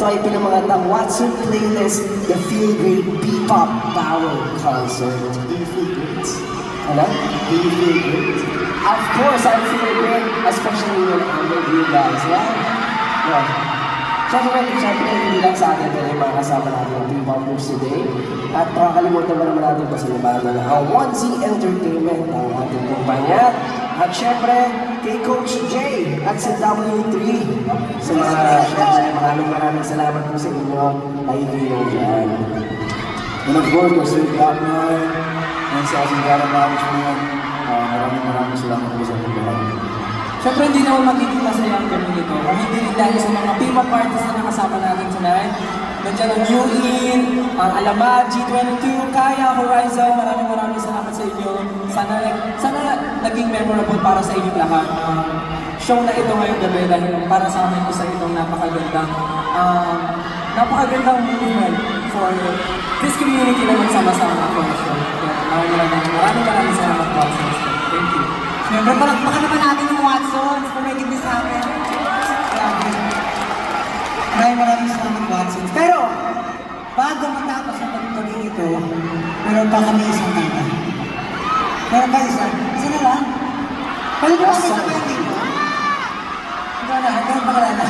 ay pinamagat ang Watson Playlist, the Feel Great P-Pop Power Concert. Do you feel great? Ano? Do you feel great? Of course, I feel great, especially when I'm with you guys. Yeah. Siyempre, hindi lang sa atin, pero yung mga kasama natin ng P-Popers today. At makakalimutan mo naman natin pasalamatan ang 1Z Entertainment, ang ating kumpanya. At siyempre, kay Coach Jay at sa W3. Sa mga, siyempre, maraming salamat po sa inyo. Kaibigan dyan. And of course, Sir Blackman, and sa Asingara Management, maraming salamat po sa inyo. Siyempre, hindi naman magiging masaya ang gano'n nito. Kung hindi rin dahil sa mga P-pop artists na nakasama natin tonight. Nandiyan ang New In, ang Alama, G22, Kaya, Horizon. Maraming salamat sa inyo. Sana naging memorable para sa inyong lahat. Show na ito ngayong gabi dahil para sa amin isa itong napakagandang movement for this community na magsama-sama ako na show. Maraming salamat po. Thank you. Siyempre, palakpakan naman natin yung Watson. Pumitig din sa amin. Grabe. Maraming salamat, Watson. Pero, bago matapos ang pagpaging ito, meron pa kami isang kanta. Meron pa isa? Isa na lang? Pwede ba kami sa kanya dito? Hindi na, meron pa kalala.